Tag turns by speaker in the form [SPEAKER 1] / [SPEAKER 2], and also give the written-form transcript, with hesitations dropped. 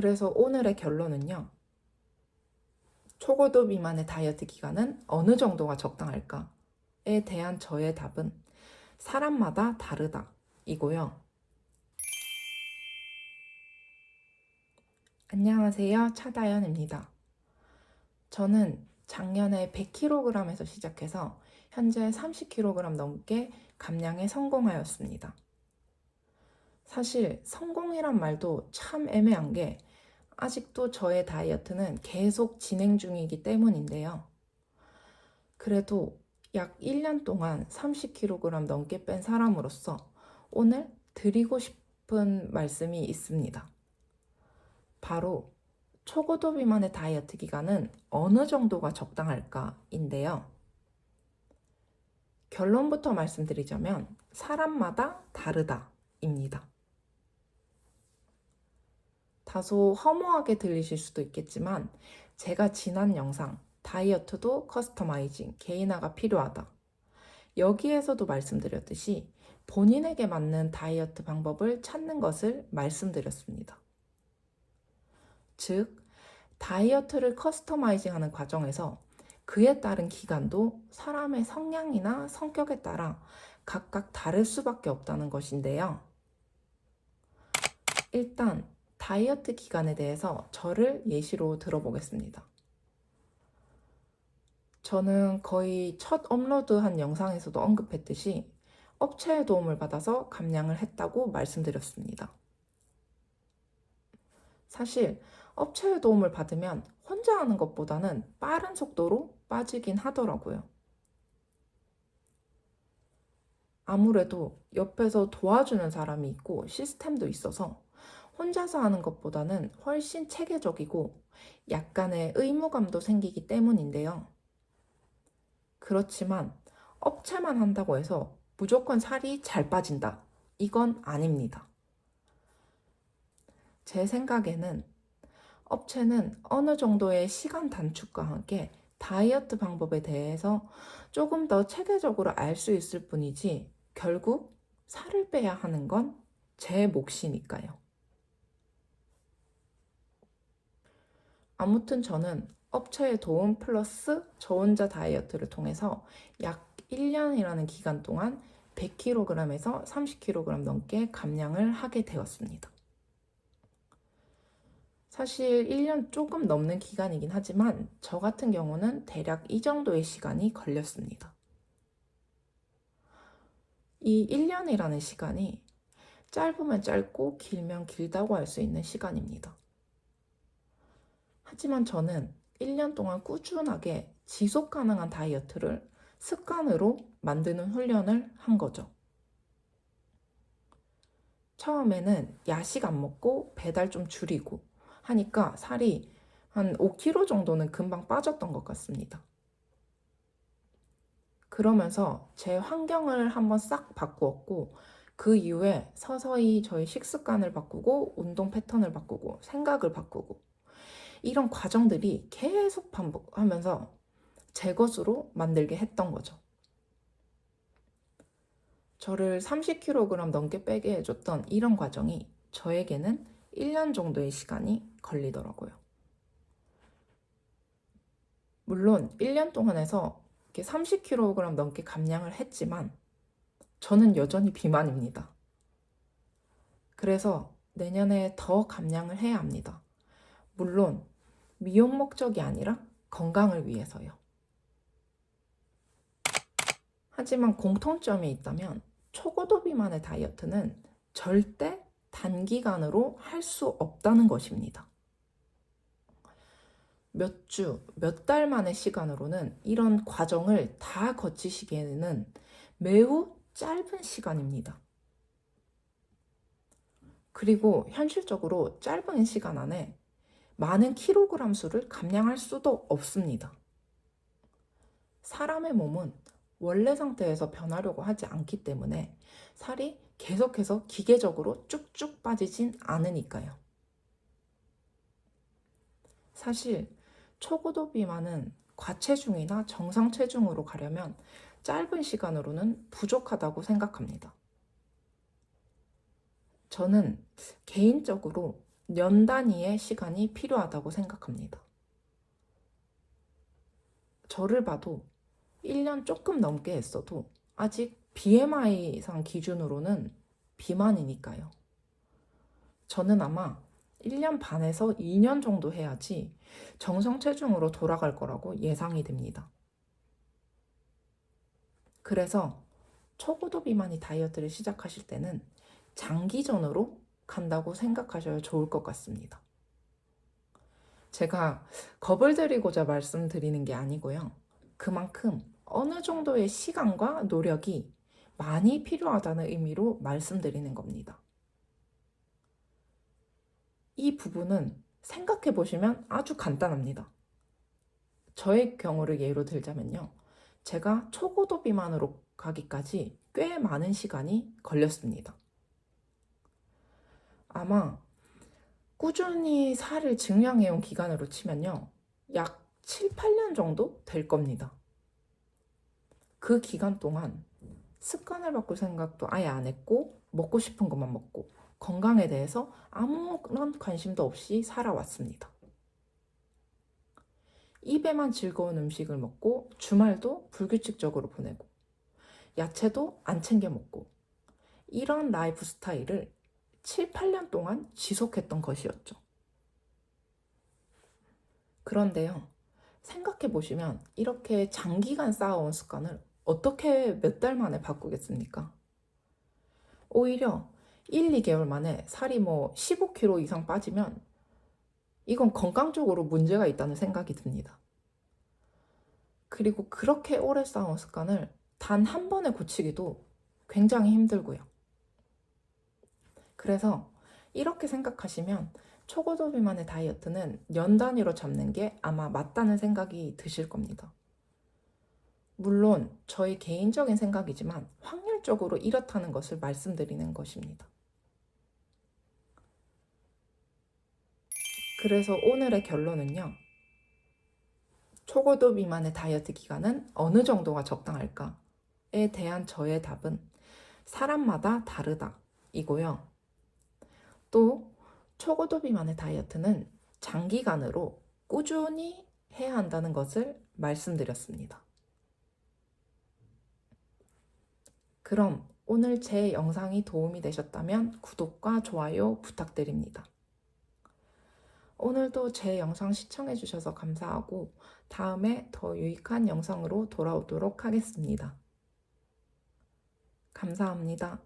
[SPEAKER 1] 그래서 오늘의 결론은요. 초고도 비만의 다이어트 기간은 어느 정도가 적당할까에 대한 저의 답은 사람마다 다르다 이고요. 안녕하세요. 차다연입니다. 저는 작년에 100kg에서 시작해서 현재 30kg 넘게 감량에 성공하였습니다. 사실 성공이란 말도 참 애매한 게 아직도 저의 다이어트는 계속 진행 중이기 때문인데요. 그래도 약 1년 동안 30kg 넘게 뺀 사람으로서 오늘 드리고 싶은 말씀이 있습니다. 바로 초고도 비만의 다이어트 기간은 어느 정도가 적당할까인데요. 결론부터 말씀드리자면 사람마다 다르다입니다. 다소 허무하게 들리실 수도 있겠지만 제가 지난 영상 다이어트도 커스터마이징, 개인화가 필요하다. 여기에서도 말씀드렸듯이 본인에게 맞는 다이어트 방법을 찾는 것을 말씀드렸습니다. 즉, 다이어트를 커스터마이징 하는 과정에서 그에 따른 기간도 사람의 성향이나 성격에 따라 각각 다를 수밖에 없다는 것인데요. 일단 다이어트 기간에 대해서 저를 예시로 들어보겠습니다. 저는 거의 첫 업로드한 영상에서도 언급했듯이 업체의 도움을 받아서 감량을 했다고 말씀드렸습니다. 사실 업체의 도움을 받으면 혼자 하는 것보다는 빠른 속도로 빠지긴 하더라고요. 아무래도 옆에서 도와주는 사람이 있고 시스템도 있어서 혼자서 하는 것보다는 훨씬 체계적이고 약간의 의무감도 생기기 때문인데요. 그렇지만 업체만 한다고 해서 무조건 살이 잘 빠진다. 이건 아닙니다. 제 생각에는 업체는 어느 정도의 시간 단축과 함께 다이어트 방법에 대해서 조금 더 체계적으로 알 수 있을 뿐이지 결국 살을 빼야 하는 건 제 몫이니까요. 아무튼 저는 업체의 도움 플러스 저 혼자 다이어트를 통해서 약 1년이라는 기간 동안 100kg에서 30kg 넘게 감량을 하게 되었습니다. 사실 1년 조금 넘는 기간이긴 하지만 저 같은 경우는 대략 이 정도의 시간이 걸렸습니다. 이 1년이라는 시간이 짧으면 짧고 길면 길다고 할 수 있는 시간입니다. 하지만 저는 1년 동안 꾸준하게 지속 가능한 다이어트를 습관으로 만드는 훈련을 한 거죠. 처음에는 야식 안 먹고 배달 좀 줄이고 하니까 살이 한 5kg 정도는 금방 빠졌던 것 같습니다. 그러면서 제 환경을 한번 싹 바꾸었고 그 이후에 서서히 저의 식습관을 바꾸고 운동 패턴을 바꾸고 생각을 바꾸고 이런 과정들이 계속 반복하면서 제 것으로 만들게 했던 거죠. 저를 30kg 넘게 빼게 해줬던 이런 과정이 저에게는 1년 정도의 시간이 걸리더라고요. 물론 1년 동안 해서 30kg 넘게 감량을 했지만 저는 여전히 비만입니다. 그래서 내년에 더 감량을 해야 합니다. 물론 미용 목적이 아니라 건강을 위해서요. 하지만 공통점이 있다면 초고도 비만의 다이어트는 절대 단기간으로 할 수 없다는 것입니다. 몇 주, 몇 달 만의 시간으로는 이런 과정을 다 거치시기에는 매우 짧은 시간입니다. 그리고 현실적으로 짧은 시간 안에 많은 킬로그램 수를 감량할 수도 없습니다. 사람의 몸은 원래 상태에서 변하려고 하지 않기 때문에 살이 계속해서 기계적으로 쭉쭉 빠지진 않으니까요. 사실 초고도 비만은 과체중이나 정상 체중으로 가려면 짧은 시간으로는 부족하다고 생각합니다. 저는 개인적으로 년 단위의 시간이 필요하다고 생각합니다. 저를 봐도 1년 조금 넘게 했어도 아직 BMI상 기준으로는 비만이니까요. 저는 아마 1년 반에서 2년 정도 해야지 정상 체중으로 돌아갈 거라고 예상이 됩니다. 그래서 초고도 비만이 다이어트를 시작하실 때는 장기전으로 간다고 생각하셔야 좋을 것 같습니다. 제가 겁을 들이고자 말씀드리는 게 아니고요. 그만큼 어느 정도의 시간과 노력이 많이 필요하다는 의미로 말씀드리는 겁니다. 이 부분은 생각해 보시면 아주 간단합니다. 저의 경우를 예로 들자면요. 제가 초고도 비만으로 가기까지 꽤 많은 시간이 걸렸습니다. 아마 꾸준히 살을 증량해온 기간으로 치면요. 약 7, 8년 정도 될 겁니다. 그 기간 동안 습관을 바꿀 생각도 아예 안 했고, 먹고 싶은 것만 먹고, 건강에 대해서 아무런 관심도 없이 살아왔습니다. 입에만 즐거운 음식을 먹고, 주말도 불규칙적으로 보내고, 야채도 안 챙겨 먹고, 이런 라이프 스타일을 7, 8년 동안 지속했던 것이었죠. 그런데요, 생각해 보시면 이렇게 장기간 쌓아온 습관을 어떻게 몇 달 만에 바꾸겠습니까? 오히려 1, 2개월 만에 살이 15kg 이상 빠지면 이건 건강적으로 문제가 있다는 생각이 듭니다. 그리고 그렇게 오래 쌓아온 습관을 단 한 번에 고치기도 굉장히 힘들고요. 그래서 이렇게 생각하시면 초고도 비만의 다이어트는 연 단위로 잡는 게 아마 맞다는 생각이 드실 겁니다. 물론 저희 개인적인 생각이지만 확률적으로 이렇다는 것을 말씀드리는 것입니다. 그래서 오늘의 결론은요. 초고도 비만의 다이어트 기간은 어느 정도가 적당할까에 대한 저의 답은 사람마다 다르다 이고요. 또 초고도 비만의 다이어트는 장기간으로 꾸준히 해야 한다는 것을 말씀드렸습니다. 그럼 오늘 제 영상이 도움이 되셨다면 구독과 좋아요 부탁드립니다. 오늘도 제 영상 시청해주셔서 감사하고 다음에 더 유익한 영상으로 돌아오도록 하겠습니다. 감사합니다.